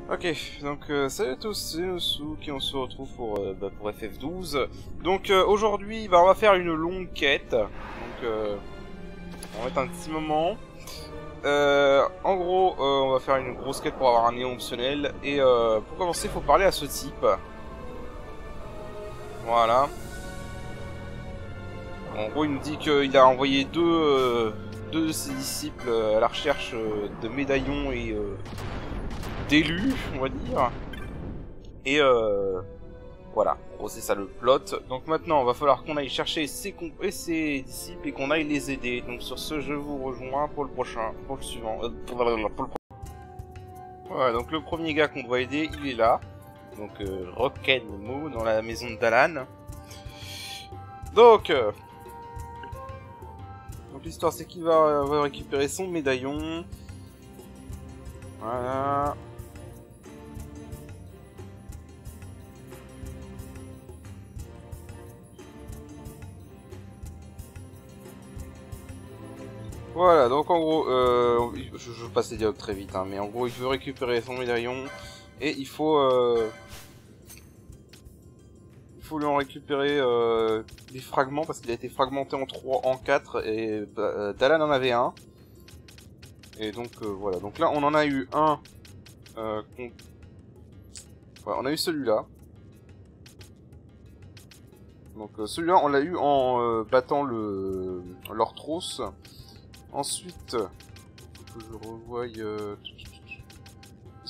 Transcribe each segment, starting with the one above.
Ok, donc salut à tous, c'est Nosu qui on se retrouve pour FF12. Donc aujourd'hui, on va faire une longue quête. Donc on va mettre un petit moment. En gros, on va faire une grosse quête pour avoir un néon optionnel. Et pour commencer, il faut parler à ce type. Voilà. En gros, il nous dit qu'il a envoyé deux de ses disciples à la recherche de médaillons et d'élus, on va dire. Et voilà, en gros c'est ça le plot. Donc maintenant, il va falloir qu'on aille chercher ses disciples et qu'on aille les aider. Donc sur ce, je vous rejoins pour le prochain, pour le suivant. Voilà, donc le premier gars qu'on doit aider, il est là. Donc Rock'n'Mo dans la maison de Dalan. Donc l'histoire c'est qu'il va récupérer son médaillon. Voilà. Voilà, donc en gros, je vais passer les dialogues très vite, hein, mais en gros, il veut récupérer son médaillon, et il faut lui en récupérer des fragments, parce qu'il a été fragmenté en 3, en 4, et Dalan en avait un. Et donc, voilà, donc là, on en a eu un, voilà, on a eu celui-là. Donc celui-là, on l'a eu en battant l'Orthros. Ensuite, faut que je revoie... Est-ce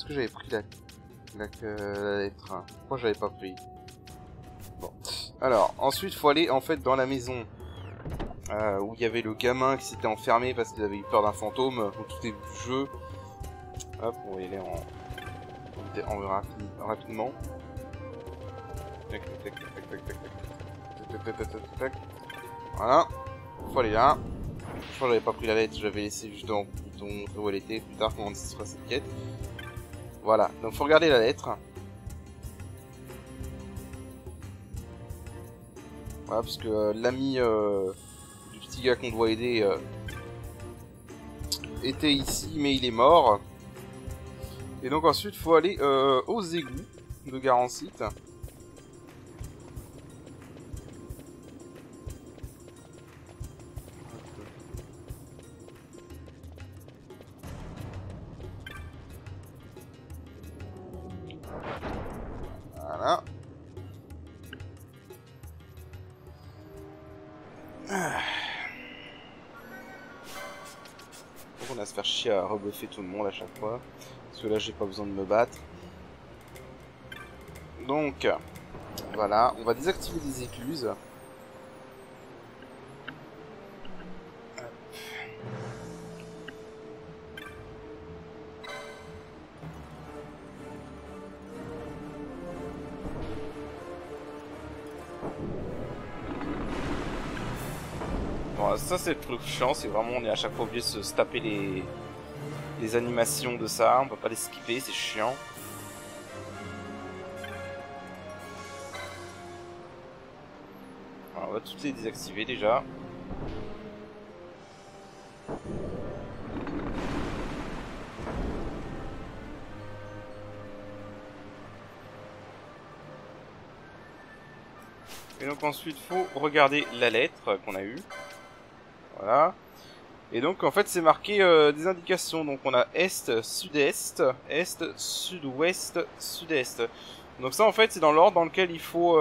que j'avais pris la lettre, hein? Pourquoi j'avais pas pris? Bon. Alors, ensuite, faut aller en fait dans la maison où il y avait le gamin qui s'était enfermé parce qu'il avait eu peur d'un fantôme au tout début du jeu. Hop, on va y aller rapidement. Tac, tac, tac, tac, tac, tac, tac, tac, tac, tac, tac. Voilà. Faut aller là. Je crois que j'avais pas pris la lettre, j'avais laissé juste dans le bouton où elle était, plus tard quand on sera cette quête. Voilà, donc faut regarder la lettre. Voilà, parce que l'ami du petit gars qu'on doit aider était ici, mais il est mort. Et donc ensuite, faut aller aux égouts de Garancite. Voilà. Donc on va se faire chier à rebuffer tout le monde à chaque fois. Parce que là j'ai pas besoin de me battre. Donc voilà, on va désactiver les écluses. Bon, ça c'est le truc chiant, c'est vraiment on est à chaque fois obligé de se taper les animations de ça, on peut pas les skipper, c'est chiant. Alors, on va toutes les désactiver déjà. Et donc ensuite faut regarder la lettre qu'on a eue. Voilà. Et donc en fait c'est marqué des indications. Donc on a est, sud-est, est, sud-ouest, sud-est. Donc ça en fait c'est dans l'ordre dans lequel il faut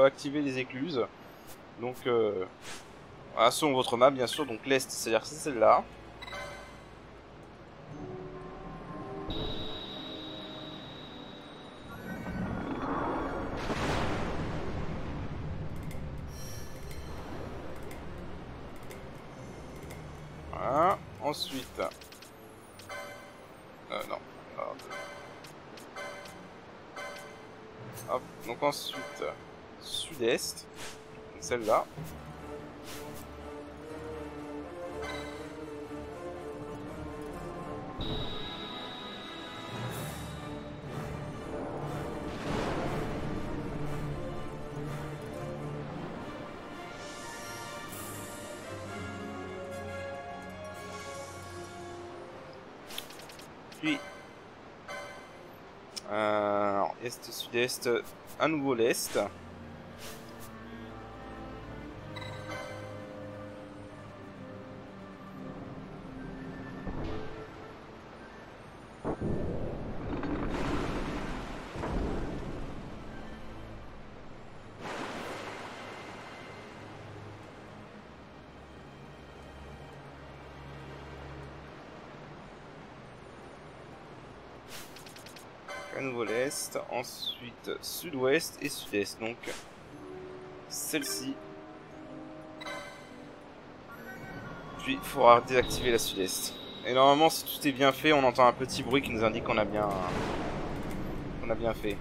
activer les écluses. Donc voilà, selon votre map bien sûr. Donc l'est c'est-à-dire c'est celle-là. Voilà. Ensuite... non. Alors, hop. Donc ensuite, sud-est, celle-là. Puis Alors, est, sud-est, à nouveau l'est. À nouveau l'est, ensuite sud-ouest et sud-est, donc celle-ci. Puis il faudra désactiver la sud-est. Et normalement, si tout est bien fait, on entend un petit bruit qui nous indique qu'on a bien fait.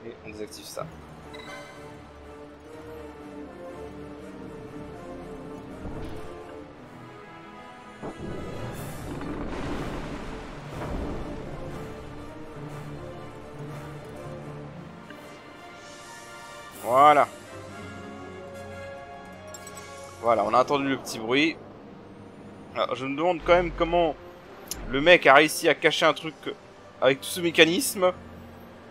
Et on désactive ça. Voilà. Voilà, on a entendu le petit bruit. Alors, je me demande quand même comment le mec a réussi à cacher un truc avec tout ce mécanisme.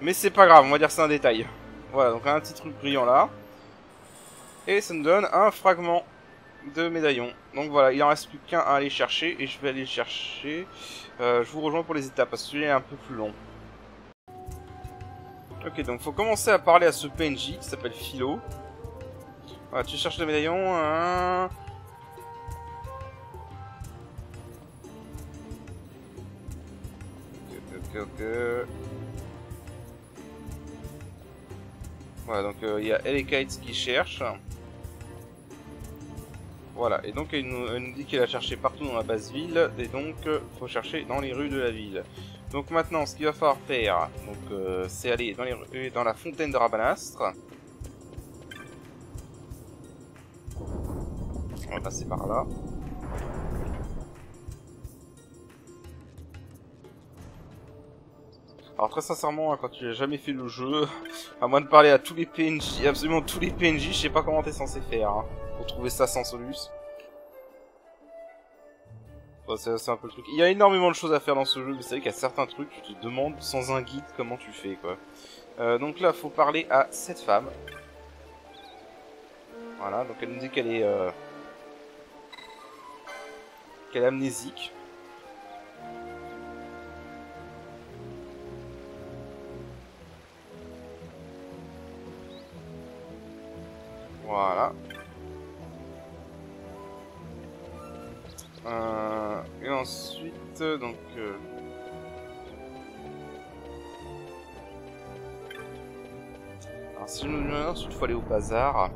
Mais c'est pas grave, on va dire que c'est un détail. Voilà, donc un petit truc brillant là. Et ça nous donne un fragment de médaillon. Donc voilà, il en reste plus qu'un à aller chercher. Et je vais aller le chercher. Je vous rejoins pour les étapes parce que celui-là est un peu plus long. Ok, donc faut commencer à parler à ce PNJ qui s'appelle Philo. Voilà, tu cherches le médaillon. Hein. Ok. Voilà, donc il y a Elekite qui cherche. Voilà, et donc elle nous dit qu'elle a cherché partout dans la basse ville. Et donc, faut chercher dans les rues de la ville. Donc maintenant, ce qu'il va falloir faire, c'est aller dans les rues, dans la fontaine de Rabanastre. On va passer par là. Alors très sincèrement, quand tu n'as jamais fait le jeu, à moins de parler à tous les PNJ, absolument tous les PNJ, je sais pas comment t'es censé faire, hein, pour trouver ça sans solus. Bon, c'est un peu le truc. Il y a énormément de choses à faire dans ce jeu, mais vous savez qu'il y a certains trucs, tu te demandes sans un guide comment tu fais, quoi. Donc là, faut parler à cette femme. Voilà, donc elle nous dit qu'elle est amnésique. Voilà. Et ensuite, donc... Alors si je me souviens, ensuite il faut aller au bazar.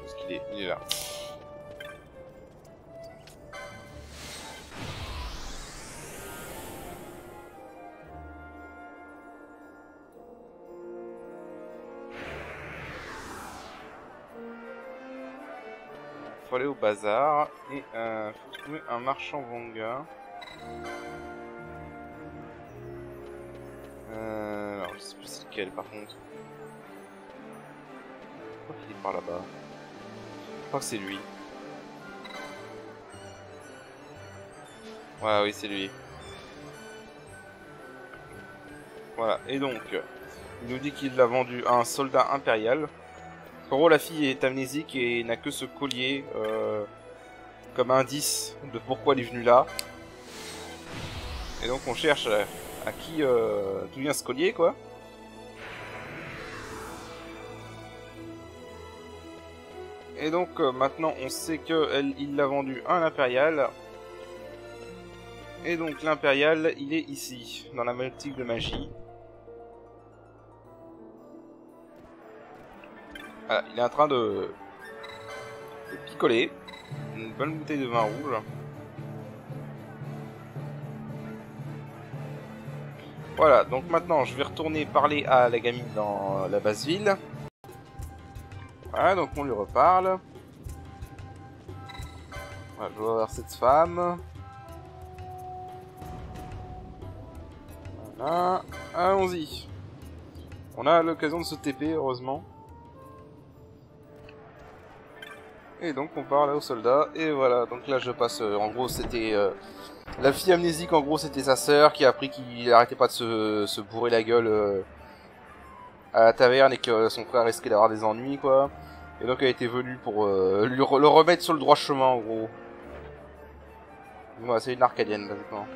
Qu'est-ce qu'il est? Il est là. Faut aller au bazar et faut trouver un marchand Vanga. Alors je sais plus c'est lequel par contre. Je crois qu'il est par là-bas. Je crois que c'est lui. Ouais, oui, c'est lui. Voilà, et donc, il nous dit qu'il l'a vendu à un soldat impérial. En gros, la fille est amnésique et n'a que ce collier comme indice de pourquoi elle est venue là. Et donc, on cherche à qui d'où vient ce collier, quoi. Et donc, maintenant, on sait qu'il l'a vendu à un impérial. Et donc, l'impérial, il est ici, dans la boutique de magie. Voilà, il est en train de picoler une bonne bouteille de vin rouge. Voilà, donc maintenant je vais retourner parler à la gamine dans la basse ville. Voilà, donc on lui reparle. Voilà, je vais voir cette femme. Ah, allons-y. On a l'occasion de se TP, heureusement. Et donc on part là aux soldats. Et voilà, donc là je passe... en gros c'était... la fille amnésique, en gros, c'était sa sœur qui a appris qu'il arrêtait pas de se bourrer la gueule à la taverne et que son frère risquait d'avoir des ennuis, quoi. Et donc elle était venue pour le remettre sur le droit chemin, en gros. Voilà, c'est une arcadienne, basiquement.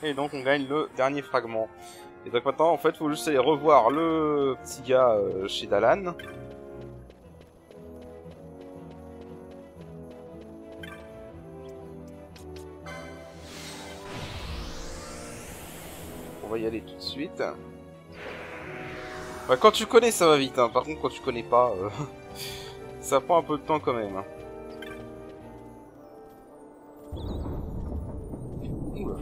Et donc on gagne le dernier fragment. Et donc maintenant, en fait, faut juste aller revoir le petit gars chez Dalan. On va y aller tout de suite. Bah, quand tu connais, ça va vite. Hein. Par contre, quand tu connais pas, ça prend un peu de temps quand même. Oula.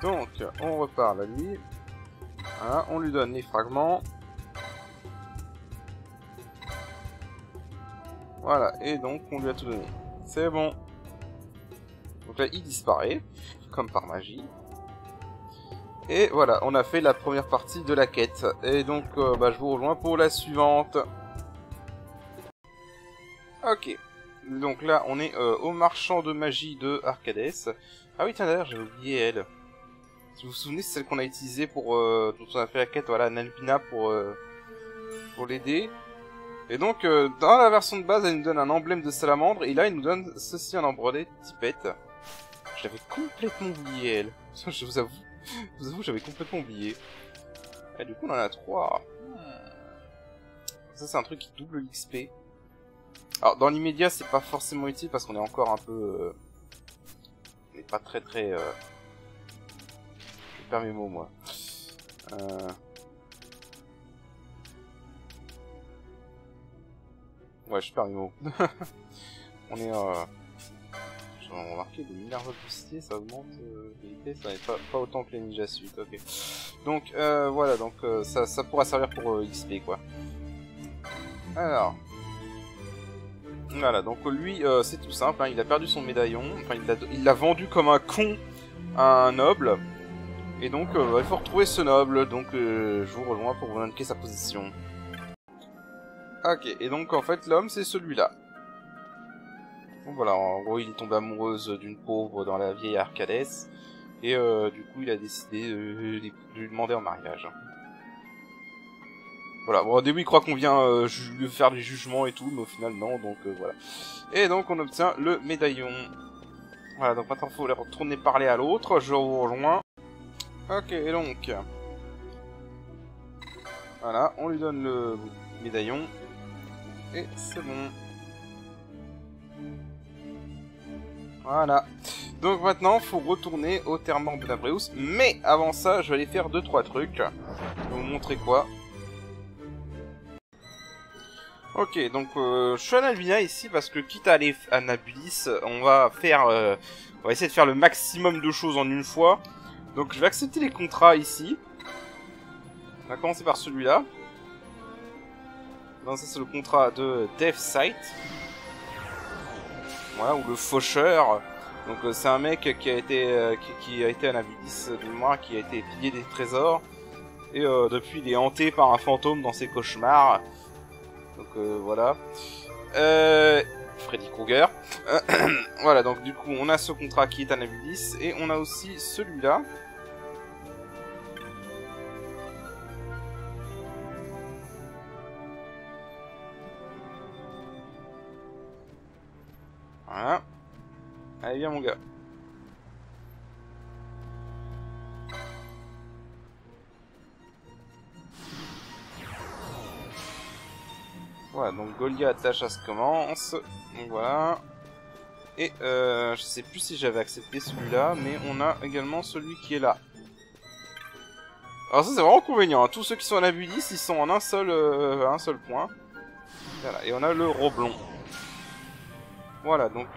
Donc, on repart la nuit. Voilà, on lui donne les fragments. Voilà, et donc on lui a tout donné. C'est bon. Donc là, il disparaît, comme par magie. Et voilà, on a fait la première partie de la quête. Et donc, bah, je vous rejoins pour la suivante. Ok. Donc là, on est au marchand de magie de Arcades. Ah oui, tiens, d'ailleurs, j'avais oublié elle. Si vous vous souvenez, c'est celle qu'on a utilisée pour... dont on a fait la quête, voilà, Nalpina pour l'aider. Et donc, dans la version de base, elle nous donne un emblème de salamandre, et là, il nous donne ceci en embrodé, tipette. Je l'avais complètement oublié, elle. Je vous avoue, j'avais complètement oublié. Et du coup, on en a 3. Ça, c'est un truc qui double l'XP. Alors, dans l'immédiat, c'est pas forcément utile, parce qu'on est encore un peu... on n'est pas très... Je perds mes mots, moi. Ouais, je perds mes mots. On est... J'ai remarqué des milliards de publicités, ça augmente l'épée, ça n'est pas autant que les ninja suite, ok. Donc, voilà, donc ça pourra servir pour XP, quoi. Alors... Voilà, donc lui, c'est tout simple, hein, il a perdu son médaillon, enfin il l'a vendu comme un con à un noble, et donc il faut retrouver ce noble, donc je vous rejoins pour vous indiquer sa position. Ok, et donc en fait l'homme c'est celui-là. Donc voilà, en gros il est tombé amoureuse d'une pauvre dans la vieille Arcades, et du coup il a décidé de lui demander en mariage. Voilà, bon au début il croit qu'on vient lui faire des jugements et tout, mais au final non, donc voilà. Et donc on obtient le médaillon. Voilà, donc maintenant il faut aller retourner parler à l'autre, je vous rejoins. Ok, et donc... Voilà, on lui donne le médaillon. Et c'est bon. Voilà. Donc maintenant, il faut retourner au Termort de Nabreus. Mais avant ça, je vais aller faire 2-3 trucs. Je vais vous montrer quoi. Ok, donc je suis à Nalvina ici parce que quitte à aller à Nabulis, on va essayer de faire le maximum de choses en une fois. Donc je vais accepter les contrats ici. On va commencer par celui-là. Non, ça c'est le contrat de Death Sight. Voilà, ou le faucheur. Donc c'est un mec qui a été à Nabulis de mémoire, qui a été pillé des trésors. Et depuis il est hanté par un fantôme dans ses cauchemars. Donc voilà. Freddy Krueger. Voilà, donc du coup on a ce contrat qui est à Nabulis. Et on a aussi celui-là. Voilà. Allez, viens mon gars. Voilà, donc Goliath, la chasse commence. Donc voilà. Et je sais plus si j'avais accepté celui-là, mais on a également celui qui est là. Alors ça c'est vraiment inconvénient, hein. Tous ceux qui sont à Nabulis, ils sont en un seul point. Voilà, et on a le Roblon. Voilà, donc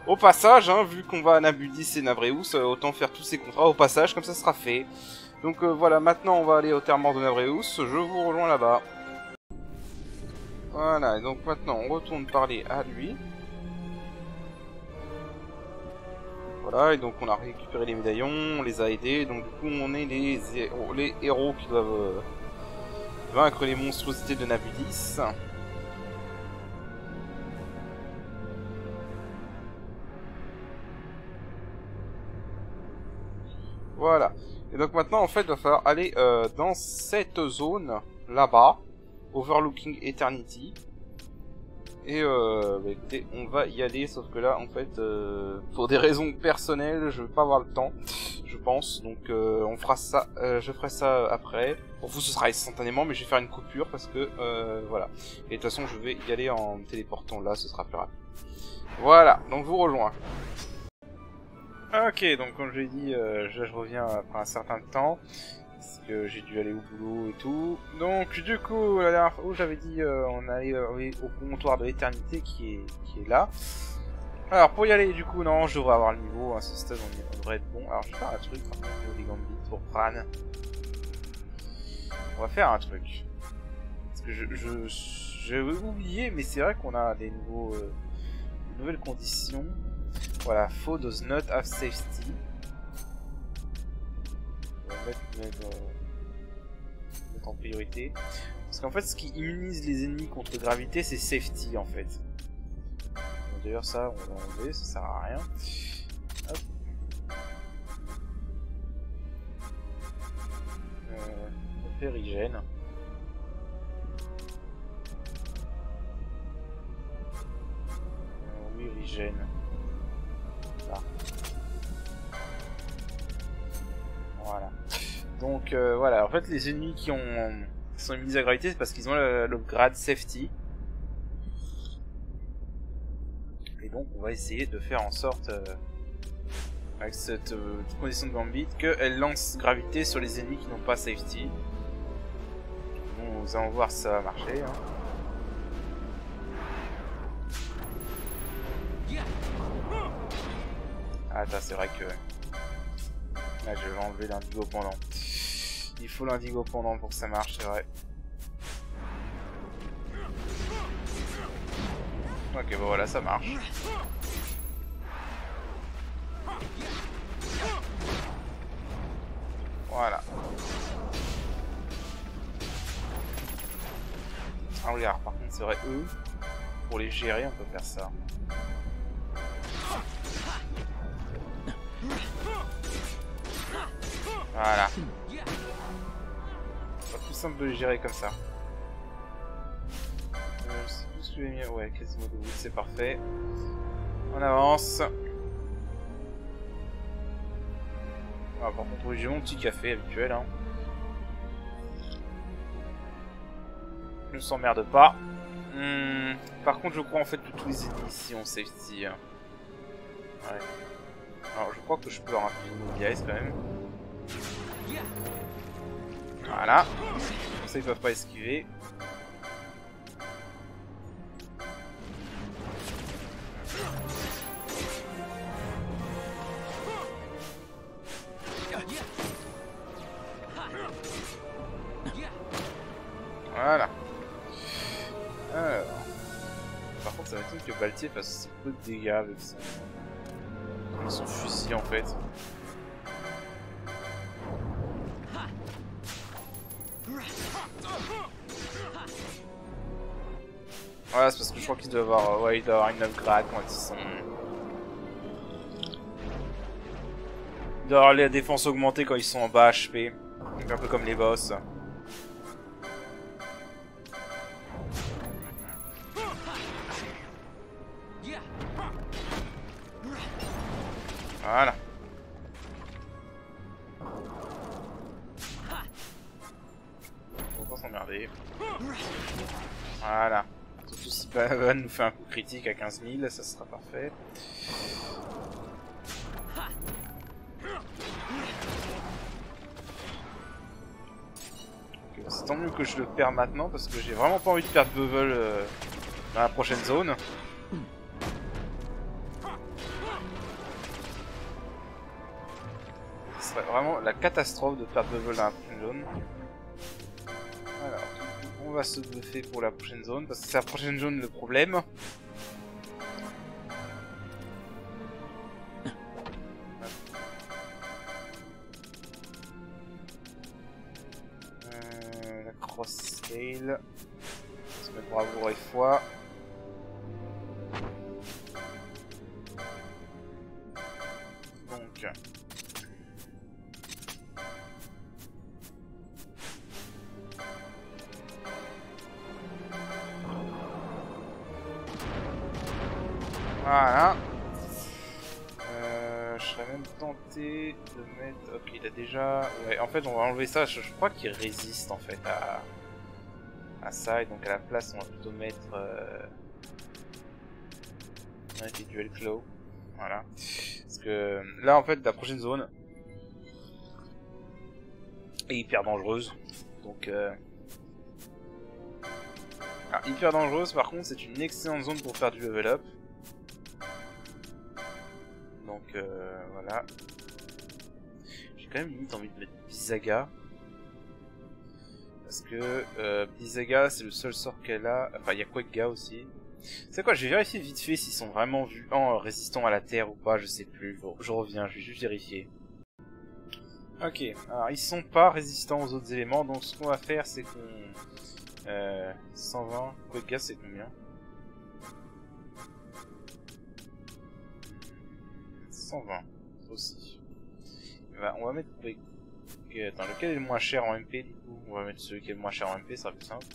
au passage, hein, vu qu'on va à Nabudis et Navreus, autant faire tous ces contrats au passage, comme ça sera fait. Donc voilà, maintenant on va aller au terre mort de Navreus, je vous rejoins là-bas. Voilà, et donc maintenant on retourne parler à lui. Voilà, et donc on a récupéré les médaillons, on les a aidés, donc du coup on est les héros qui doivent vaincre les monstruosités de Nabudis. Voilà. Et donc maintenant, en fait, il va falloir aller dans cette zone, là-bas, Overlooking Eternity. Et bah, écoutez, on va y aller, sauf que là, en fait, pour des raisons personnelles, je vais pas avoir le temps, je pense. Donc on fera ça, je ferai ça après. Pour vous, ce sera instantanément, mais je vais faire une coupure parce que, voilà. Et de toute façon, je vais y aller en me téléportant là, ce sera plus rapide. Voilà, donc je vous rejoins. Ok, donc comme je l'ai dit, je reviens après un certain temps, parce que j'ai dû aller au boulot et tout. Donc du coup, la dernière fois, j'avais dit on allait au comptoir de l'éternité qui est là. Alors pour y aller, du coup, non, je devrais avoir le niveau, à ce stade on devrait être bon. Alors je vais faire un truc, des gambits pour Bran. On va faire un truc. Parce que j'ai oublié, mais c'est vrai qu'on a des nouvelles conditions. Voilà, Foe does not have safety. On va mettre en priorité. Parce qu'en fait, ce qui immunise les ennemis contre gravité, c'est safety en fait. D'ailleurs, ça, on va enlever, ça sert à rien. Hop. On fait Regen. Oui, Regen. Là. Voilà. Donc voilà, en fait les ennemis qui sont immunisés à la gravité, c'est parce qu'ils ont le grade safety. Et donc on va essayer de faire en sorte, avec cette condition de Gambit, qu'elle lance gravité sur les ennemis qui n'ont pas safety. Bon, nous allons voir si ça va marcher. Hein. Ah, attends, c'est vrai que... Là, je vais enlever l'indigo pendant. Il faut l'indigo pendant pour que ça marche, c'est vrai. Ok, bon voilà, ça marche. Voilà. Ah, regarde, par contre, c'est vrai, eux, pour les gérer, on peut faire ça. Voilà. C'est plus simple de les gérer comme ça. Je sais plus ce que j'ai mis. Ouais, quasiment de wood, c'est parfait. On avance. Ah, par contre, oui, j'ai mon petit café habituel. Hein. Je ne s'emmerde pas. Par contre, je crois en fait que tous les ennemis ici ont safety. Hein. Ouais. Alors, je crois que je peux leur appliquer une dièse quand même. Voilà. Comme ça, ils peuvent pas esquiver. Voilà. Alors. Par contre, ça m'étonne que Baltier fasse peu de dégâts avec son fusil en fait. Ouais, c'est parce que je crois qu'il doit avoir, ouais, il doit avoir une upgrade quand ils sont... Il doit avoir la défense augmentée quand ils sont en bas HP. Donc un peu comme les boss. Voilà. On va pas s'emmerder. Voilà. Surtout si Bavan nous fait un coup critique à 15 000, ça sera parfait. Okay, c'est tant mieux que je le perds maintenant parce que j'ai vraiment pas envie de perdre Bevel dans la prochaine zone. Ce serait vraiment la catastrophe de perdre level dans la prochaine zone. Alors, on va se buffer pour la prochaine zone, parce que c'est la prochaine zone le problème. La cross scale. On va se mettre bravoure et foi. Donc. Voilà. Je serais même tenté de mettre... Ok, il a déjà... Ouais, en fait, on va enlever ça. Je crois qu'il résiste, en fait, à ça. Et donc, à la place, on va plutôt mettre... des dual claw. Voilà. Parce que là, en fait, la prochaine zone est hyper dangereuse. Donc... Alors, hyper dangereuse, par contre, c'est une excellente zone pour faire du level up. Donc voilà. J'ai quand même limite envie de mettre Blizzaga. Parce que Blizzaga c'est le seul sort qu'elle a. Enfin il y a Quackga aussi. C'est quoi, je vais vérifier vite fait s'ils sont vraiment résistants à la terre ou pas, je sais plus. Bon, je reviens, je vais juste vérifier. Ok, alors ils sont pas résistants aux autres éléments, donc ce qu'on va faire c'est qu'on... 120, Quackga c'est combien ? 120 aussi. On va mettre... Attends, lequel est le moins cher en MP du coup? On va mettre celui qui est le moins cher en MP, ça sera plus simple.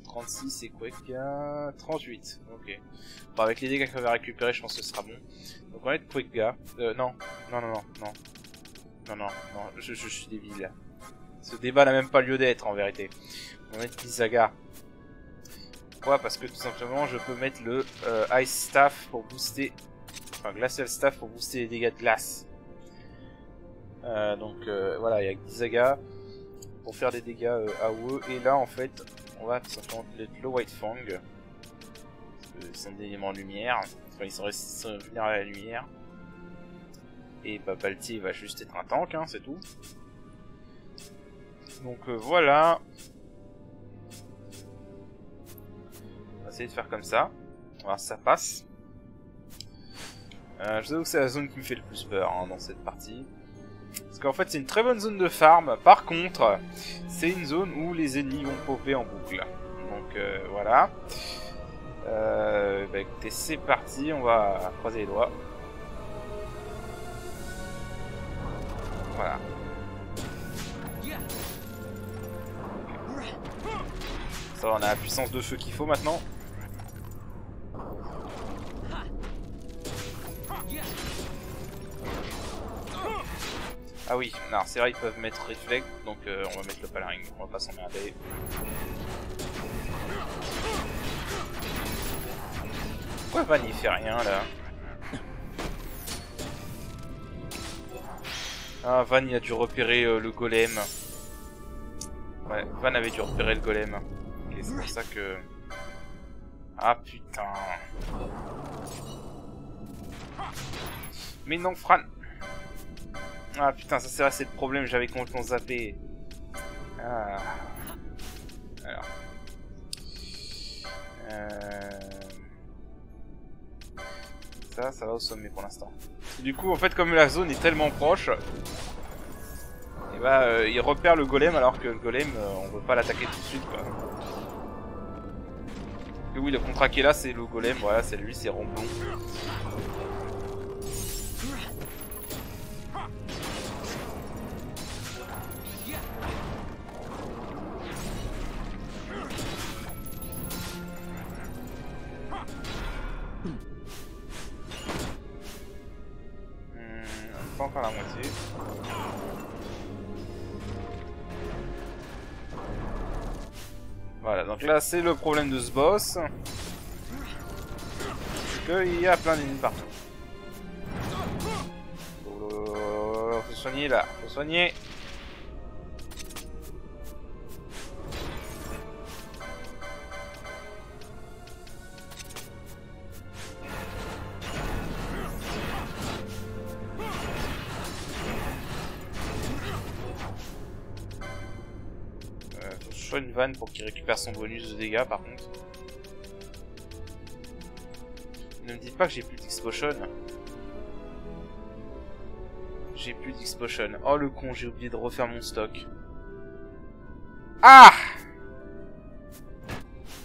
36 et Quackga... 38, ok. Bon, avec les dégâts qu'on va récupérer, je pense que ce sera bon. Donc on va mettre Quackga. Non, je suis débile là. Ce débat n'a même pas lieu d'être en vérité. On va mettre Blizzaga. Pourquoi? Parce que tout simplement je peux mettre le Ice Staff pour booster... Enfin, Glacial Staff pour booster les dégâts de glace. Donc voilà, il y a Blizzaga pour faire des dégâts AOE. Et là en fait, on va tout simplement mettre le White Fang. Parce que c'est des éléments en lumière. Enfin, ils sont vulnérables à la lumière. Et bah, Balti va juste être un tank, hein, c'est tout. Donc voilà. On va essayer de faire comme ça. On va voir si ça passe. Je sais que c'est la zone qui me fait le plus peur hein, dans cette partie. Parce qu'en fait c'est une très bonne zone de farm. Par contre, c'est une zone où les ennemis vont popper en boucle. Donc voilà. Bah écoutez, c'est parti, on va croiser les doigts. Voilà. Ça va, on a la puissance de feu qu'il faut maintenant. Ah oui, non, c'est vrai, ils peuvent mettre Reflect, donc on va mettre le Palaring, on va pas s'emmerder. Pourquoi Van il fait rien là? Ah, Van il a dû repérer le golem. Ouais, Van avait dû repérer le golem. Ok, c'est pour ça que... Ah putain. Mais non, Fran. Ah putain, ça c'est vrai, c'est le problème, j'avais complètement zappé. Ah. Alors. Ça va au sommet pour l'instant. Du coup, en fait, comme la zone est tellement proche, et bah, il repère le golem alors que le golem, on veut pas l'attaquer tout de suite, quoi. Et oui, le contrat qui est là, c'est le golem, voilà, c'est lui, c'est Romblon. Pas encore la moitié. Voilà, donc là c'est le problème de ce boss. C'est qu'il y a plein d'ennemis partout. Faut soigner là, faut soigner. Je vois une vanne pour qu'il récupère son bonus de dégâts par contre. Ne me dites pas que j'ai plus d'X-Potion. J'ai plus d'X-Potion. Oh le con, j'ai oublié de refaire mon stock. Ah!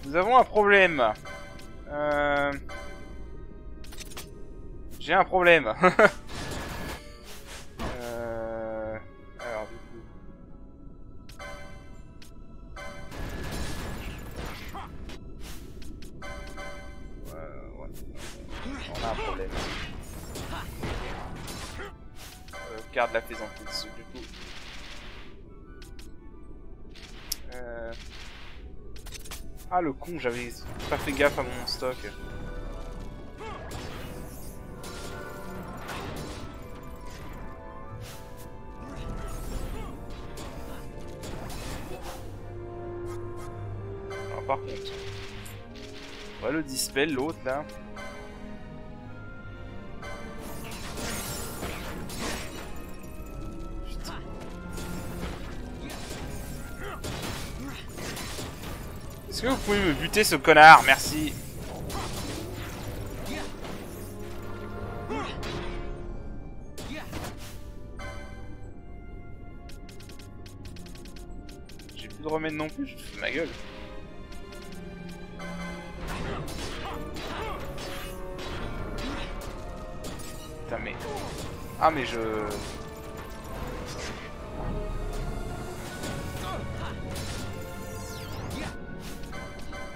Nous avons un problème. J'ai un problème. Alors du coup... ouais. On a un problème. Garde la faisantise du coup. Ah le con, j'avais pas fait gaffe à mon stock. Alors par contre, on va le dispel l'autre là. Est-ce que vous pouvez me buter ce connard? Merci. J'ai plus de remède non plus, je te fous de ma gueule. Putain mais... Ah mais je...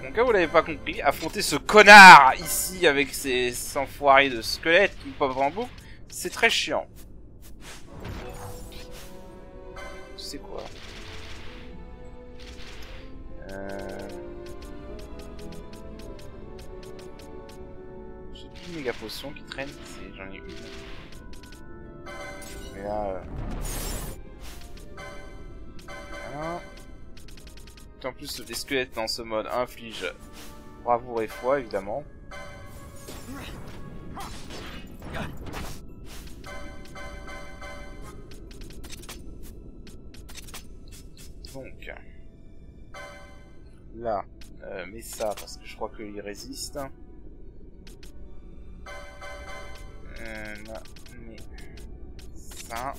En cas où vous l'avez pas compris, affronter ce connard ici avec ses enfoirés de squelettes qui popent en boucle, c'est très chiant. C'est quoi? J'ai plus de méga potions qui traînent, j'en ai une. Mais là... Voilà. En plus, les squelettes dans ce mode infligent bravoure et foi, évidemment. Donc, là, mais ça, parce que je crois qu'il résiste. Là, mais ça.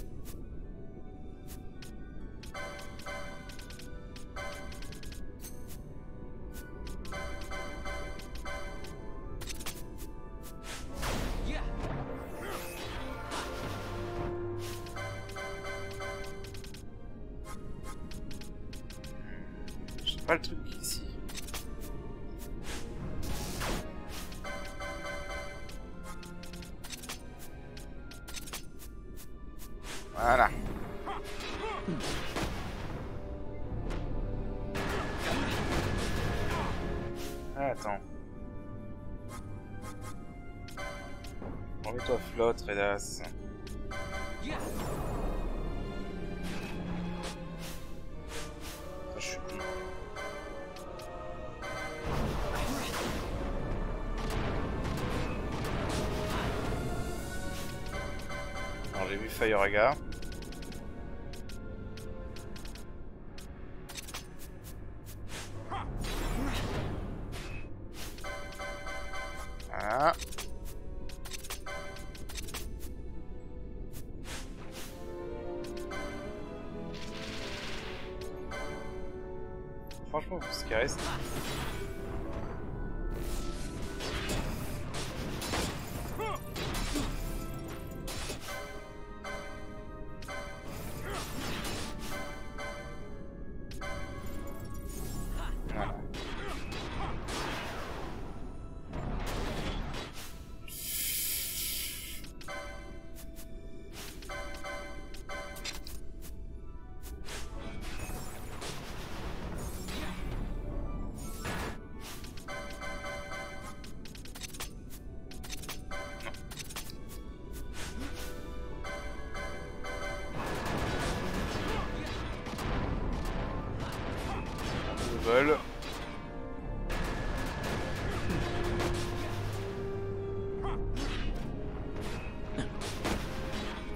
Pas le truc ici. Voilà. Attends. Remets-toi flotte, Redas. Je suis con. Alors j'ai vu Firaga. Voilà. Franchement, ce qui reste. Voilà. Vol.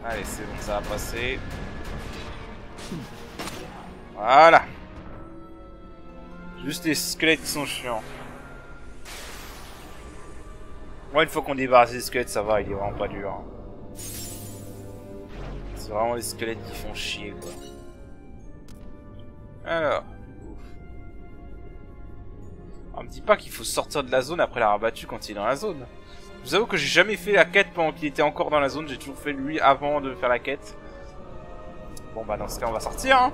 Allez, c'est bon, ça va passer. Voilà. Juste les squelettes qui sont chiants. Moi, une fois qu'on débarrasse les squelettes, ça va, il est vraiment pas dur. Hein. C'est vraiment les squelettes qui font chier, quoi. Alors. On me dit pas qu'il faut sortir de la zone après l'avoir battu quand il est dans la zone. Je vous avoue que j'ai jamais fait la quête pendant qu'il était encore dans la zone, j'ai toujours fait lui avant de faire la quête. Bon bah dans ce cas on va sortir hein.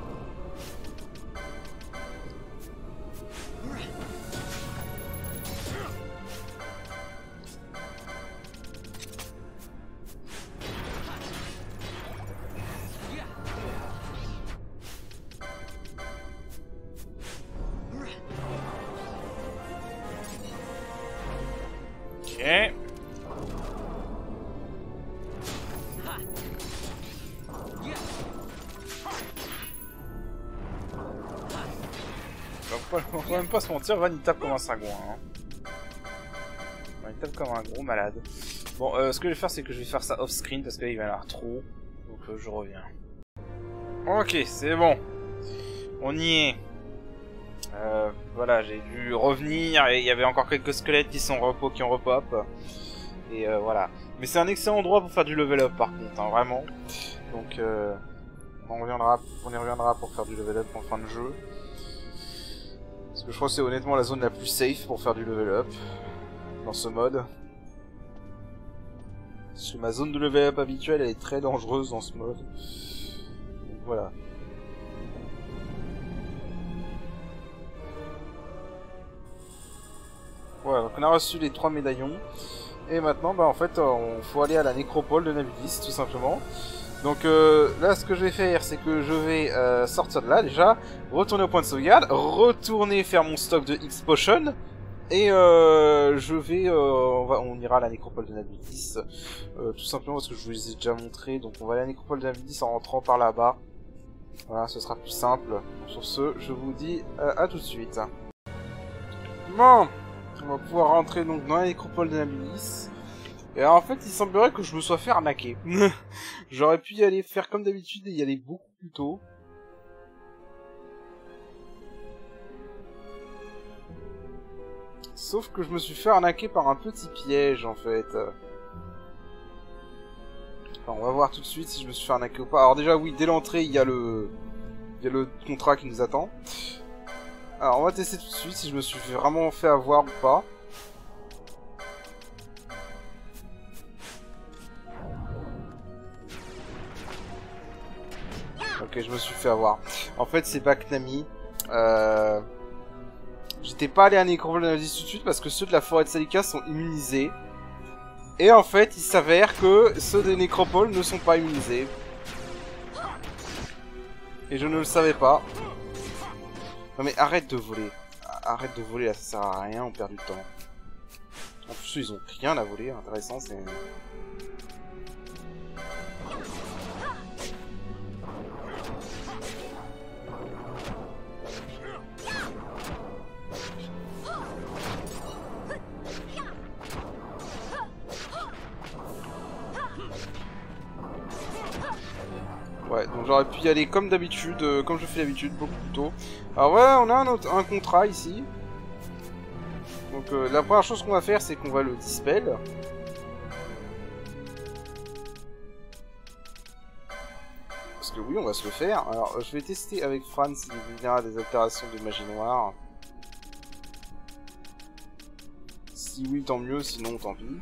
Ok. On va même pas se mentir, Van il tape comme un sagouin. Hein. Il tape comme un gros malade. Bon, ce que je vais faire, c'est que je vais faire ça off-screen parce qu'il va y en avoir trop. Donc je reviens. Ok, c'est bon. On y est. Voilà, j'ai dû revenir et il y avait encore quelques squelettes qui sont qui ont repop. Et voilà. Mais c'est un excellent endroit pour faire du level up par contre, hein, vraiment. Donc on y reviendra pour faire du level up en fin de jeu. Parce que je crois que c'est honnêtement la zone la plus safe pour faire du level up dans ce mode. Parce que ma zone de level up habituelle elle est très dangereuse dans ce mode. Donc voilà. Voilà, donc on a reçu les 3 médaillons. Et maintenant, bah en fait, il faut aller à la nécropole de Nabudis, tout simplement. Donc là, ce que je vais faire, c'est que je vais sortir de là, déjà, retourner au point de sauvegarde, retourner faire mon stock de X-Potion, et je vais... on ira à la nécropole de Nabudis, tout simplement parce que je vous les ai déjà montré. Donc on va à la nécropole de Nabudis en rentrant par là-bas. Voilà, ce sera plus simple. Sur ce, je vous dis à tout de suite. Bon, on va pouvoir rentrer donc dans la nécropole de Nabudis. Et alors, en fait, il semblerait que je me sois fait arnaquer. J'aurais pu y aller faire comme d'habitude et y aller beaucoup plus tôt. Sauf que je me suis fait arnaquer par un petit piège, en fait. Enfin, on va voir tout de suite si je me suis fait arnaquer ou pas. Alors déjà, oui, dès l'entrée, il y a le contrat qui nous attend. Alors, on va tester tout de suite si je me suis vraiment fait avoir ou pas. Ok, je me suis fait avoir. En fait, c'est Baknami. J'étais pas allé à Nécropole de Nabudis tout de suite parce que ceux de la forêt de Salika sont immunisés. Et en fait, il s'avère que ceux des Nécropoles ne sont pas immunisés. Et je ne le savais pas. Non mais arrête de voler. Arrête de voler là, ça sert à rien, on perd du temps. En plus, ils ont rien à voler, intéressant, c'est... Ouais, donc j'aurais pu y aller comme d'habitude, comme je fais d'habitude, beaucoup plus tôt. Alors ouais, on a un contrat ici. Donc la première chose qu'on va faire, c'est qu'on va le dispel. Parce que oui, on va se le faire. Alors je vais tester avec Fran s'il y a des altérations de magie noire. Si oui, tant mieux, sinon tant pis.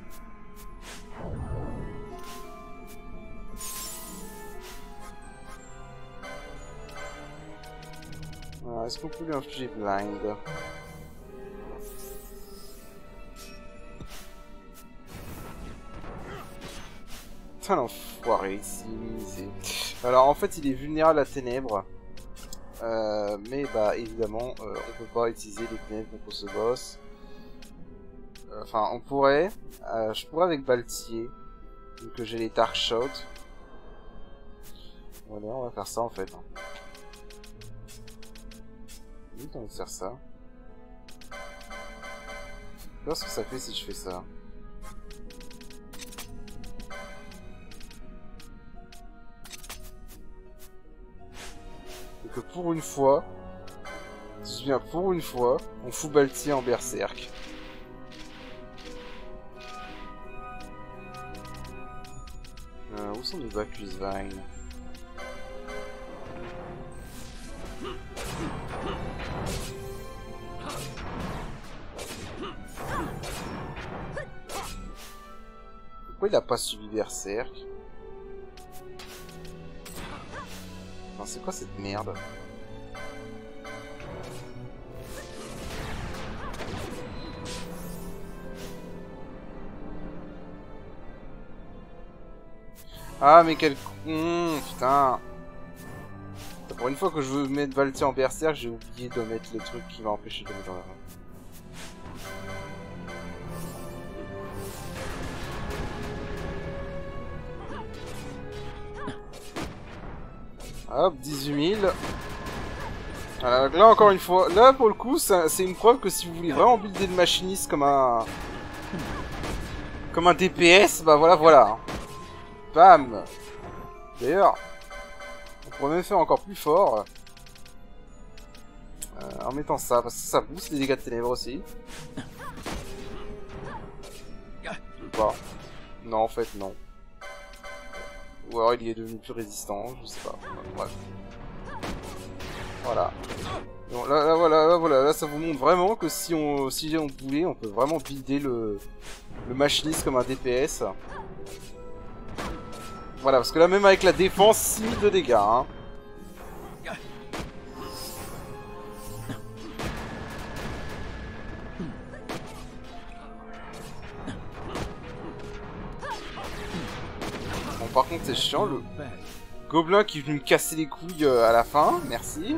Est-ce qu'on peut lui infliger blind? Putain l'enfoiré ici. Alors en fait il est vulnérable à ténèbres. Mais bah évidemment on peut pas utiliser les ténèbres contre ce boss. Enfin on pourrait. Je pourrais avec Baltier. Vu que j'ai les Dark Shots. Voilà, on va faire ça en fait. Oui, on va faire ça. Qu'est-ce que ça fait si je fais ça? Et que pour une fois, Je viens pour une fois, on fout Balti en berserk. Où sont les Bacchus Vine? Pourquoi il a pas suivi berserk? Non, c'est quoi cette merde? Ah mais quel con, putain. Pour une fois que je veux mettre Balti en berserk, j'ai oublié de mettre le truc qui va empêcher de le mettre dans la main. Hop, 18 000. Voilà, là encore une fois, là pour le coup, c'est une preuve que si vous voulez vraiment builder le machiniste comme un DPS, bah voilà. Bam. D'ailleurs, on pourrait même faire encore plus fort en mettant ça, parce que ça booste les dégâts de ténèbres aussi. Ou pas. Non, en fait, non. Ou alors il est devenu plus résistant, je sais pas. Bref. Voilà. Bon, là, ça vous montre vraiment que si on voulait, on peut vraiment builder le machiniste comme un DPS. Voilà, parce que là, même avec la défense, 6000 de dégâts, hein. Bon, par contre, c'est chiant, le gobelin qui est venu me casser les couilles à la fin, merci.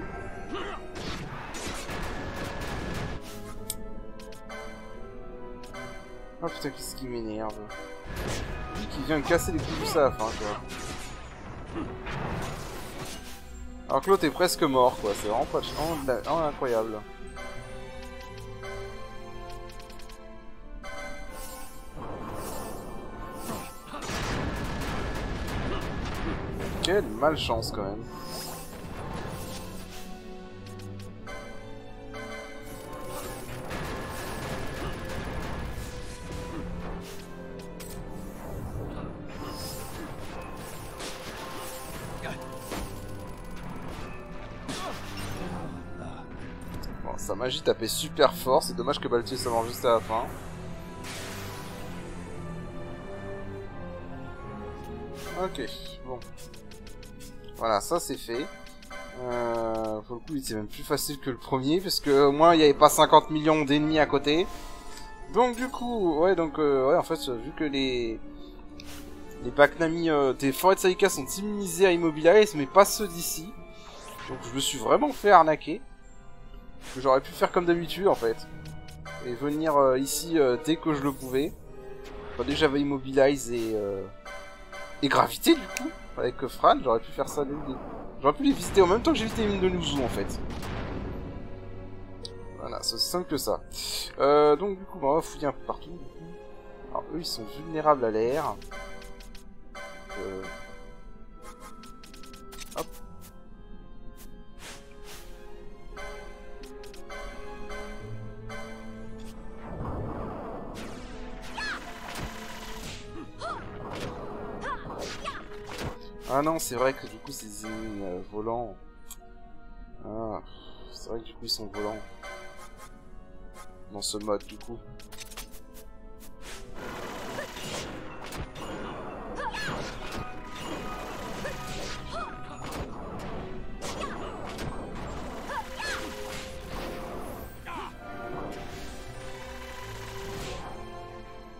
Oh putain, qu'est-ce qui m'énerve. Lui qui vient me casser les couilles juste à la fin, quoi. Alors que l'autre est presque mort, quoi. C'est vraiment pas vraiment incroyable. Quelle malchance, quand même. Bon, sa magie tapait super fort, c'est dommage que Balti se mort juste à la fin. Ok, bon. Voilà, ça c'est fait. Pour le coup, c'est même plus facile que le premier, parce que au moins il n'y avait pas 50 millions d'ennemis à côté. Donc du coup, ouais, en fait, vu que les Baknami des forêts de Saïka sont immunisés à Immobilize, mais pas ceux d'ici. Donc je me suis vraiment fait arnaquer. Que j'aurais pu faire comme d'habitude en fait. Et venir ici dès que je le pouvais. Enfin, dès que j'avais Immobilize et Gravité du coup. Avec Fran, j'aurais pu faire ça dès le début. J'aurais pu les visiter en même temps que j'ai visité les mines de Nuzu en fait. Voilà, c'est aussi simple que ça. Donc du coup, on va fouiller un peu partout. Alors eux, ils sont vulnérables à l'air. Hop. Ah non, c'est vrai que du coup, ces ennemis volants... Ah, c'est vrai que du coup, ils sont volants. Dans ce mode, du coup.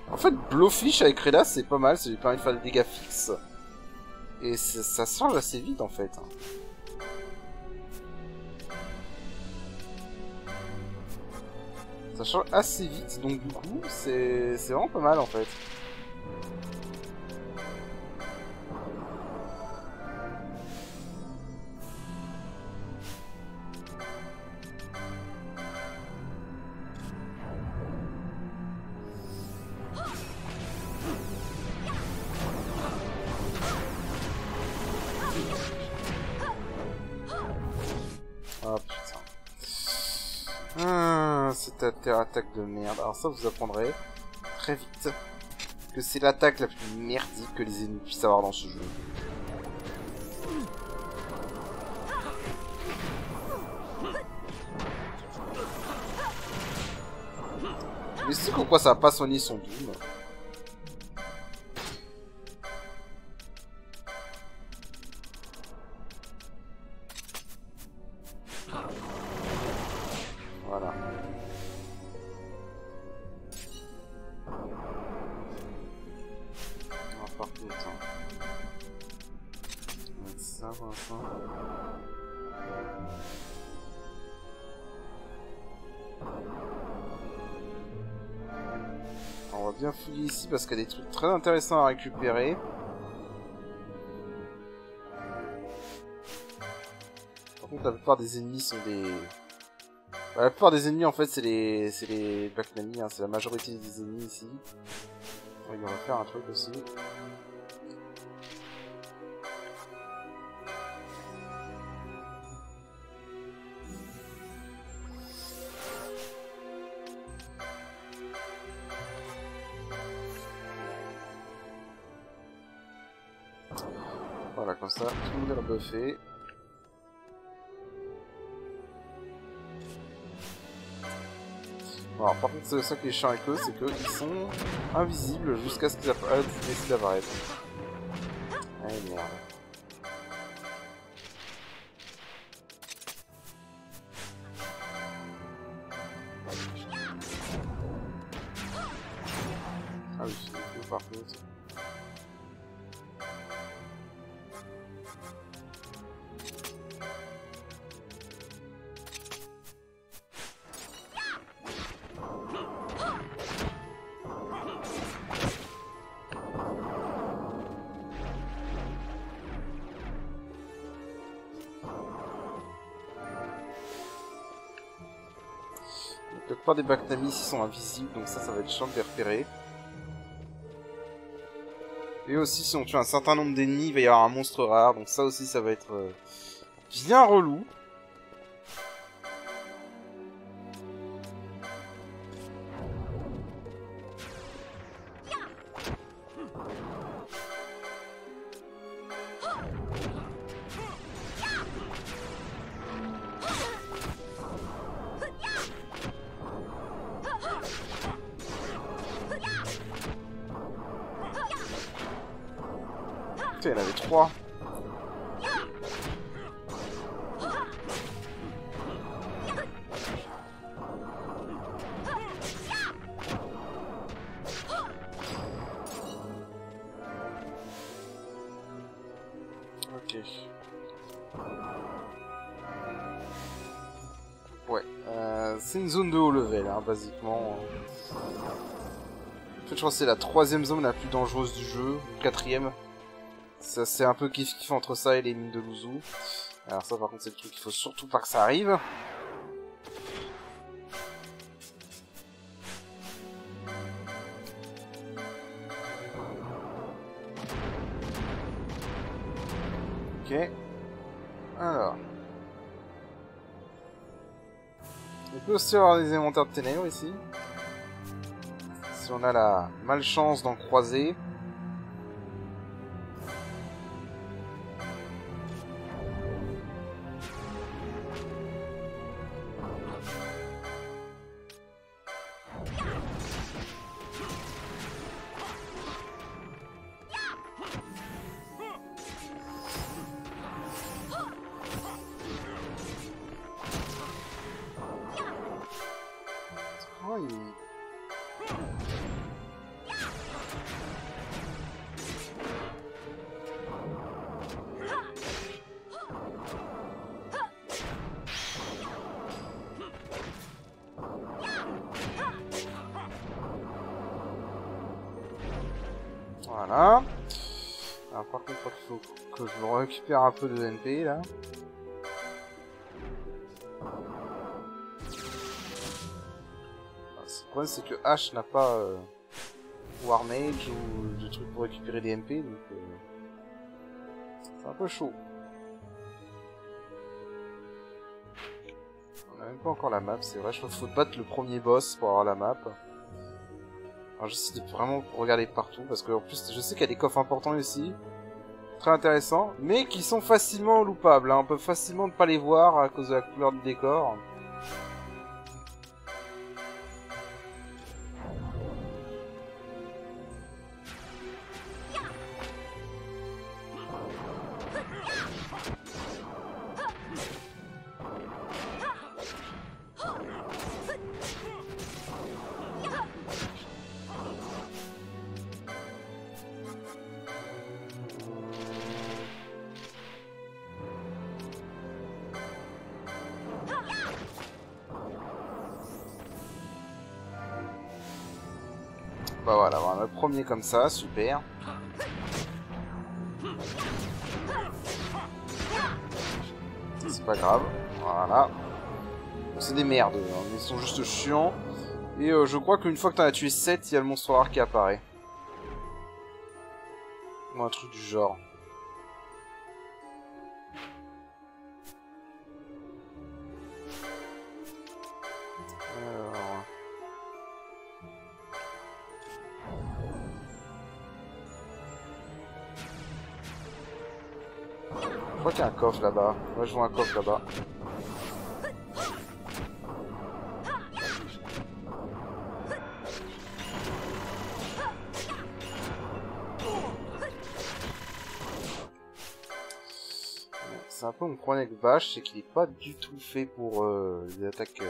En fait, Blowfish avec Reda, c'est pas mal, ça lui permet de faire des dégâts fixes. Et ça se change assez vite, en fait. Ça change assez vite, donc du coup, c'est vraiment pas mal, en fait. Ah putain. attaque de merde. Alors ça, vous apprendrez très vite que c'est l'attaque la plus merdique que les ennemis puissent avoir dans ce jeu. Mais c'est pourquoi ça a pas soigné son doom. Voilà. On va par contre. On va mettre ça pour l'instant. On va bien fouiller ici parce qu'il y a des trucs très intéressants à récupérer. Par contre, la plupart des ennemis sont des... Bah, la plupart des ennemis, en fait, c'est les Black Nami, hein. C'est la majorité des ennemis ici. On va faire un truc aussi. Voilà, comme ça, tout le monde est rebuffé. Alors, par contre, c'est ça qui est chiant avec eux, c'est qu'ils sont invisibles jusqu'à ce qu'ils décident d'apparaître. Ah merde. Ah oui, c'est cool par contre. La plupart des Black Nami ici sont invisibles, donc ça va être chiant de les repérer. Et aussi, si on tue un certain nombre d'ennemis, il va y avoir un monstre rare, donc ça aussi, ça va être bien relou. Putain, il y en avait 3. Ok. Ouais, c'est une zone de haut level, hein, basiquement. En fait, je crois que c'est la 3e zone la plus dangereuse du jeu, ou 4e. Ça, c'est un peu kiff-kiff entre ça et les mines de Louzou. Alors ça, par contre, c'est le truc qu'il faut surtout pas que ça arrive. Ok. Alors. On peut aussi avoir des élémentaires de ténèbres ici. Si on a la malchance d'en croiser. Voilà. Alors par contre, il faut que je récupère un peu de MP là. Le problème c'est que H n'a pas War Mage ou de trucs pour récupérer des MP, donc c'est un peu chaud. On a même pas encore la map, c'est vrai. Je crois qu'il faut battre le premier boss pour avoir la map. Alors j'essaie de vraiment regarder partout parce que en plus je sais qu'il y a des coffres importants ici. Très intéressants. Mais qui sont facilement loupables. Hein. On peut facilement ne pas les voir à cause de la couleur du décor. Bah voilà, on a le premier comme ça, super. C'est pas grave, voilà. C'est des merdes, hein. Ils sont juste chiants. Et je crois qu'une fois que t'en as tué 7, il y a le monstre rare qui apparaît. Ou un truc du genre. Alors... Je crois qu'il y a un coffre là-bas. Moi je vois un coffre là-bas. C'est un peu mon problème avec Vache, c'est qu'il est pas du tout fait pour les attaques.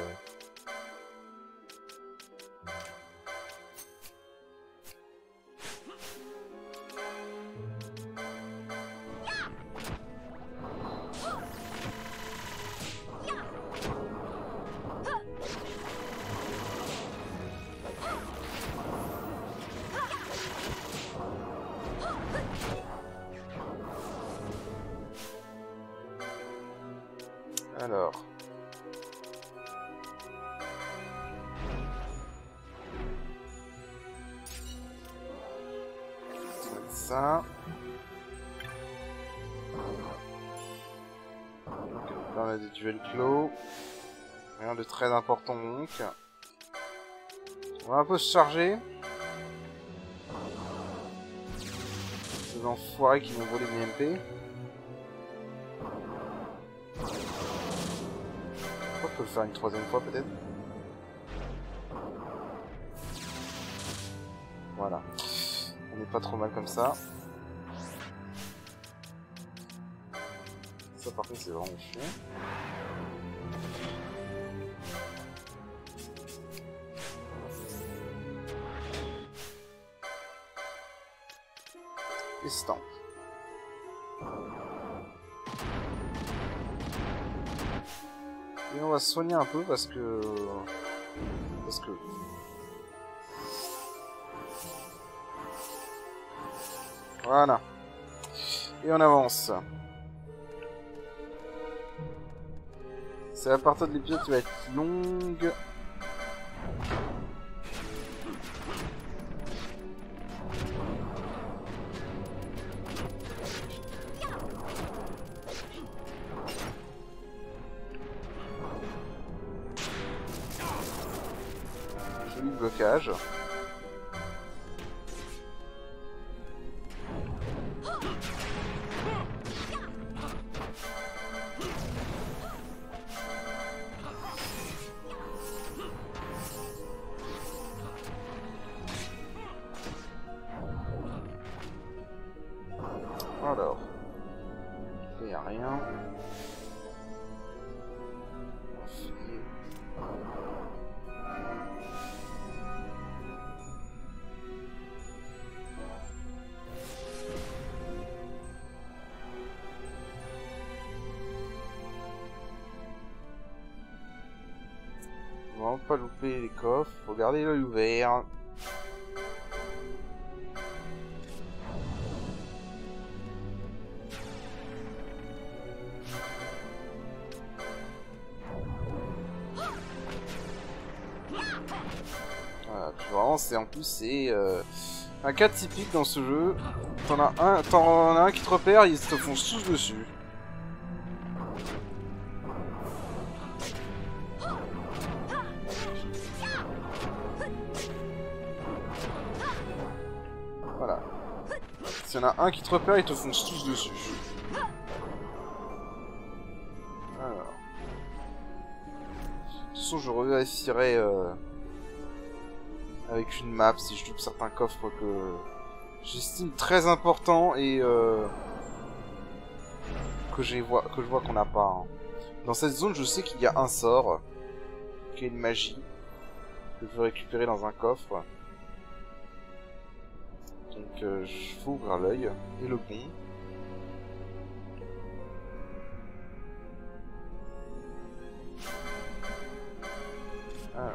Alors. Ça. Là on a des duels clos. Rien de très important donc. On va un peu se charger. Ces enfoirés qui m'ont volé mes MP. On peut le faire une troisième fois peut-être. Voilà. On n'est pas trop mal comme ça. Ça par contre c'est vraiment chiant. Estampe. Et on va se soigner un peu parce que... Voilà. Et on avance. C'est la partie de l'épisode qui va être longue. Joli blocage. Alors, il n'y a rien. On va pas louper les coffres, faut garder l'œil ouvert. Voilà, puis vraiment, c'est en plus c'est un cas typique dans ce jeu. T'en as un qui te repère, ils te foncent tous dessus. S'il y en a un qui te repère, ils te foncent tous dessus. Alors. De toute façon, je revérifierai avec une map si je loupe certains coffres que j'estime très importants et que je vois qu'on n'a pas. Hein. Dans cette zone, je sais qu'il y a un sort, qui est une magie, que je veux récupérer dans un coffre. Donc, je faut ouvrir l'œil et le pont. Alors.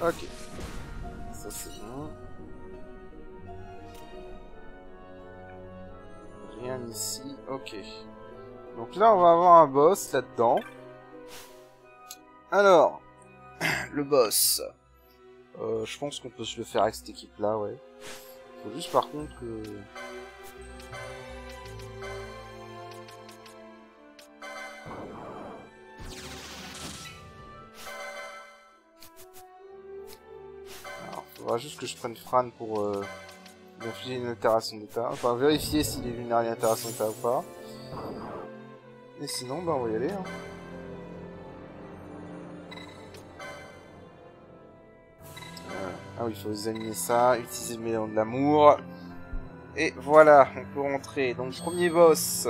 Ok. Ça c'est bon. Rien ici. Ok. Donc là on va avoir un boss là-dedans. Alors. Le boss. Je pense qu'on peut se le faire avec cette équipe là, ouais. Faut juste par contre que... Faudra juste que je prenne Fran pour lui infliger une altération d'état. Enfin, vérifier s'il est vulnérable à une altération d'état ou pas. Et sinon, bah, on va y aller. Hein. Ah oui, il faut examiner ça, utiliser le médaillon de l'amour. Et voilà, on peut rentrer. Donc, premier boss.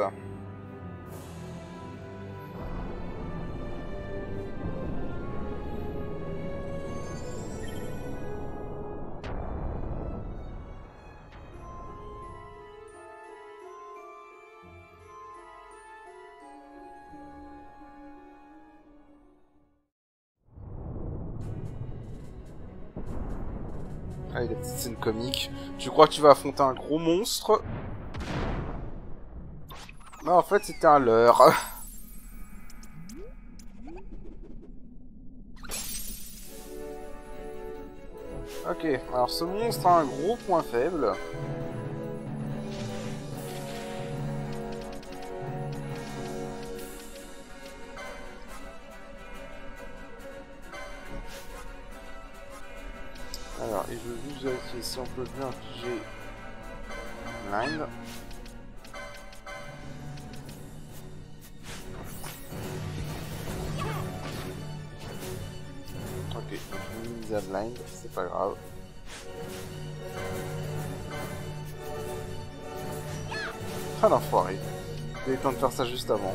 Allez, la petite scène comique. Tu crois que tu vas affronter un gros monstre? Non, en fait, c'était un leurre. Ok, alors ce monstre a un gros point faible. Alors, et je veux juste vérifier si on peut bien infliger Blind. Ok, donc je mets mise à Blind, c'est pas grave. Ah l'enfoiré. J'ai eu le temps de faire ça juste avant.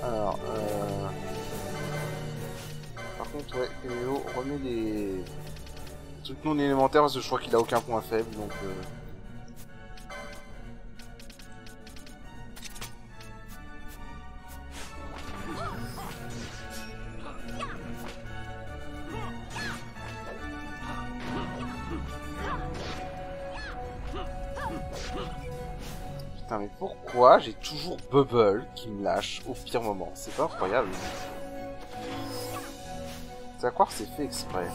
Alors, par contre, ouais, Léo, remets les trucs non élémentaires parce que je crois qu'il a aucun point faible, donc... Putain, mais pourquoi j'ai toujours Bubble qui me lâche au pire moment? C'est pas incroyable. C'est à croire que c'est fait exprès.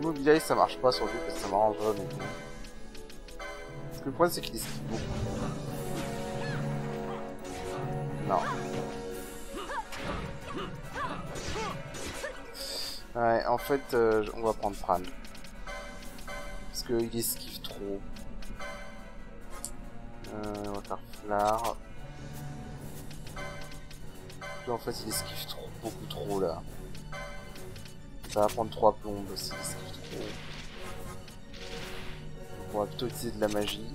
Immobilier, ça marche pas sur lui parce que ça m'arrange vraiment. Parce que le problème c'est qu'il esquive beaucoup. Non. Ouais, en fait, on va prendre Fran. Parce qu'il esquive trop. On va faire Flare. Puis en fait, il esquive trop, beaucoup trop là. Ça va prendre 3 plombes s'il esquive trop. On va plutôt utiliser de la magie.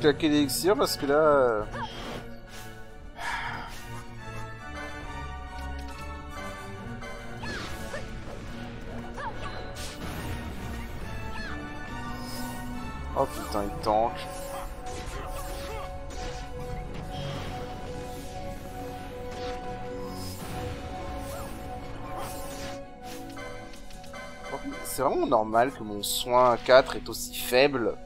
claquer l'élixir parce que là... Oh putain, il tank. C'est vraiment normal que mon soin 4 est aussi faible.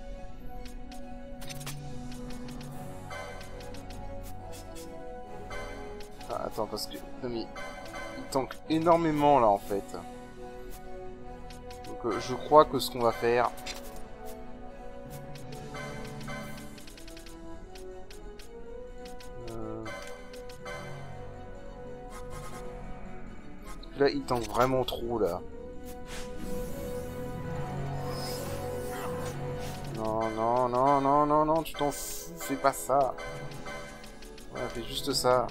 Ah, attends, parce que... Non mais... Il tank énormément là en fait. Donc je crois que ce qu'on va faire... Là il tank vraiment trop là. Non, non, non, non, non, non, tu t'en fous, fais pas ça. Ouais, fais juste ça.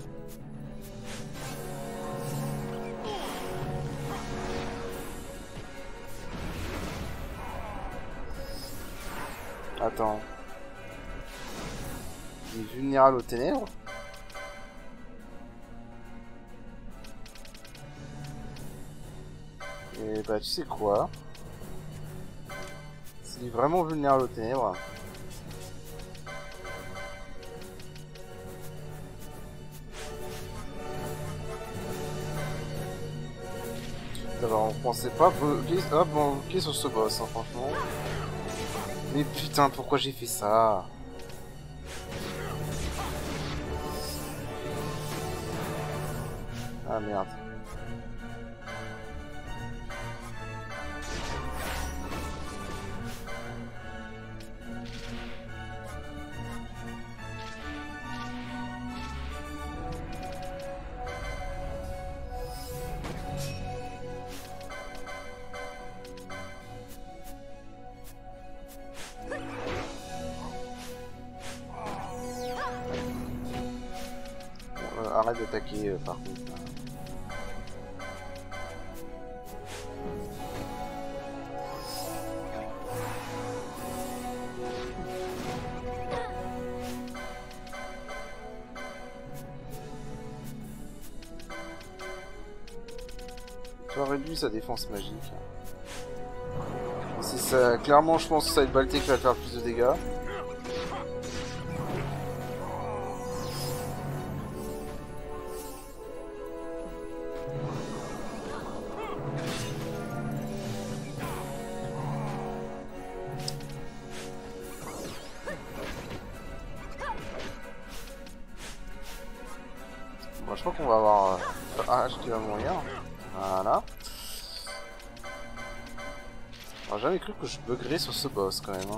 Attends. Il est vulnérable aux ténèbres? Et bah tu sais quoi? S'il est vraiment vulnérable aux ténèbres... Alors on pensait pas bloquer sur ce boss, hein, franchement. Mais putain, pourquoi j'ai fait ça? Ah merde. Arrête d'attaquer par contre. Tu as réduit sa défense magique. C'est ça, clairement je pense que ça va être Balté qui va faire plus de dégâts. Bon, je crois qu'on va avoir H qui va mourir. Voilà. J'aurais jamais cru que je buggerais sur ce boss quand même. Hein.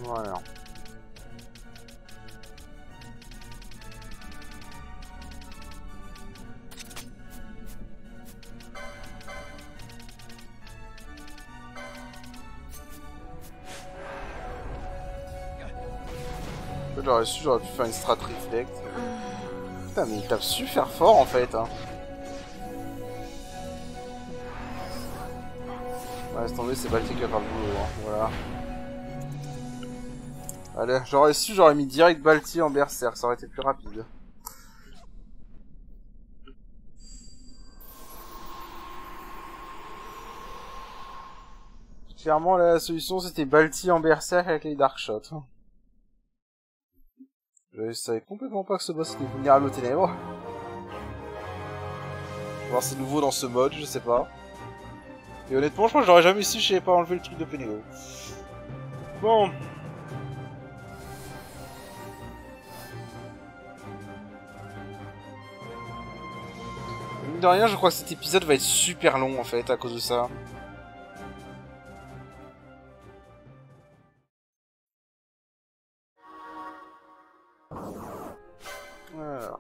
Voilà. J'aurais su, j'aurais pu faire une strat reflect. Putain, mais il tape super fort en fait. Hein. Ouais, laisse tomber, c'est Baltic qui va faire le boulot. Hein. Voilà. Allez, j'aurais su, j'aurais mis direct Balti en berserk, ça aurait été plus rapide. Clairement, la solution c'était Balti en berserk avec les Dark Shots. Je savais complètement pas que ce boss était vulnérable aux ténèbres. Alors c'est nouveau dans ce mode, je sais pas. Et honnêtement, je crois que j'aurais jamais su si j'avais pas enlevé le truc de Pénégo. Bon. Mine de rien, je crois que cet épisode va être super long en fait à cause de ça. Voilà.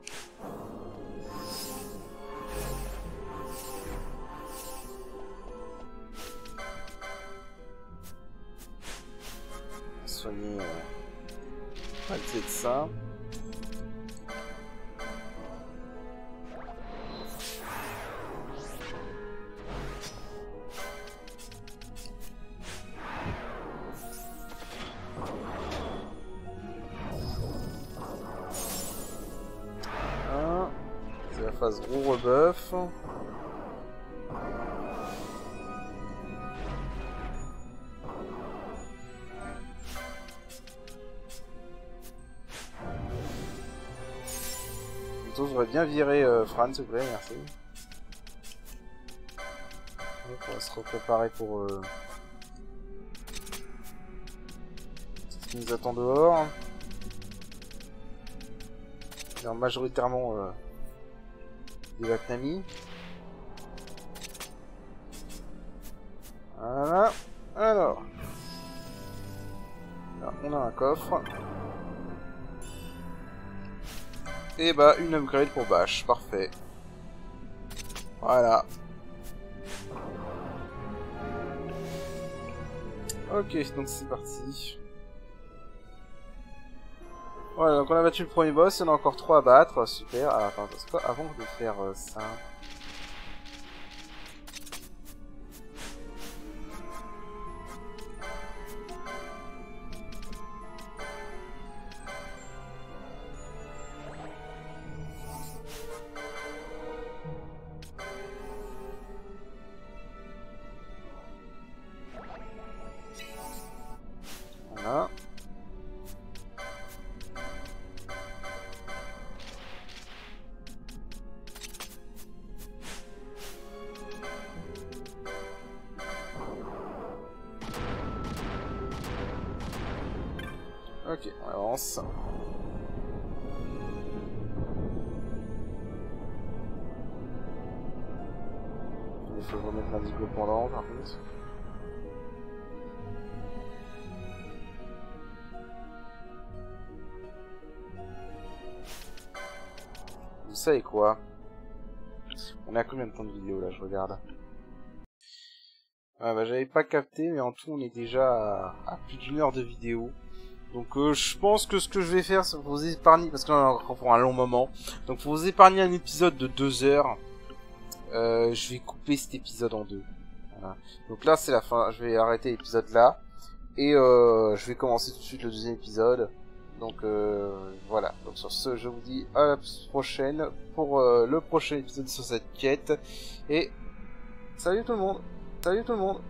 soigner de ça. C'est la phase gros rebuff. Je voudrais bien virer Fran, s'il vous plaît, merci. Donc, on va se repréparer pour ce qui nous attend dehors. Alors, majoritairement des Vietnamiens. Voilà. Alors, là, on a un coffre. Et bah, une upgrade pour Bash, parfait. Voilà. Ok, donc c'est parti. Voilà, donc on a battu le premier boss, il y en a encore 3 à battre, super. Alors, attends, c'est quoi avant de faire ça? Voilà. Ok, on avance. Il faut remettre l'indigo pendant par contre. Vous savez quoi? On est à combien de temps de vidéo là, je regarde. Ah bah j'avais pas capté, mais en tout on est déjà à plus d'une heure de vidéo. Donc je pense que ce que je vais faire, c'est vous épargner, parce qu'on a encore pour un long moment. Donc pour vous épargner un épisode de 2 heures, je vais couper cet épisode en 2. Voilà. Donc là c'est la fin, je vais arrêter l'épisode là. Et je vais commencer tout de suite le deuxième épisode. Donc voilà, donc sur ce je vous dis à la prochaine pour le prochain épisode sur cette quête. Et salut tout le monde. Salut tout le monde.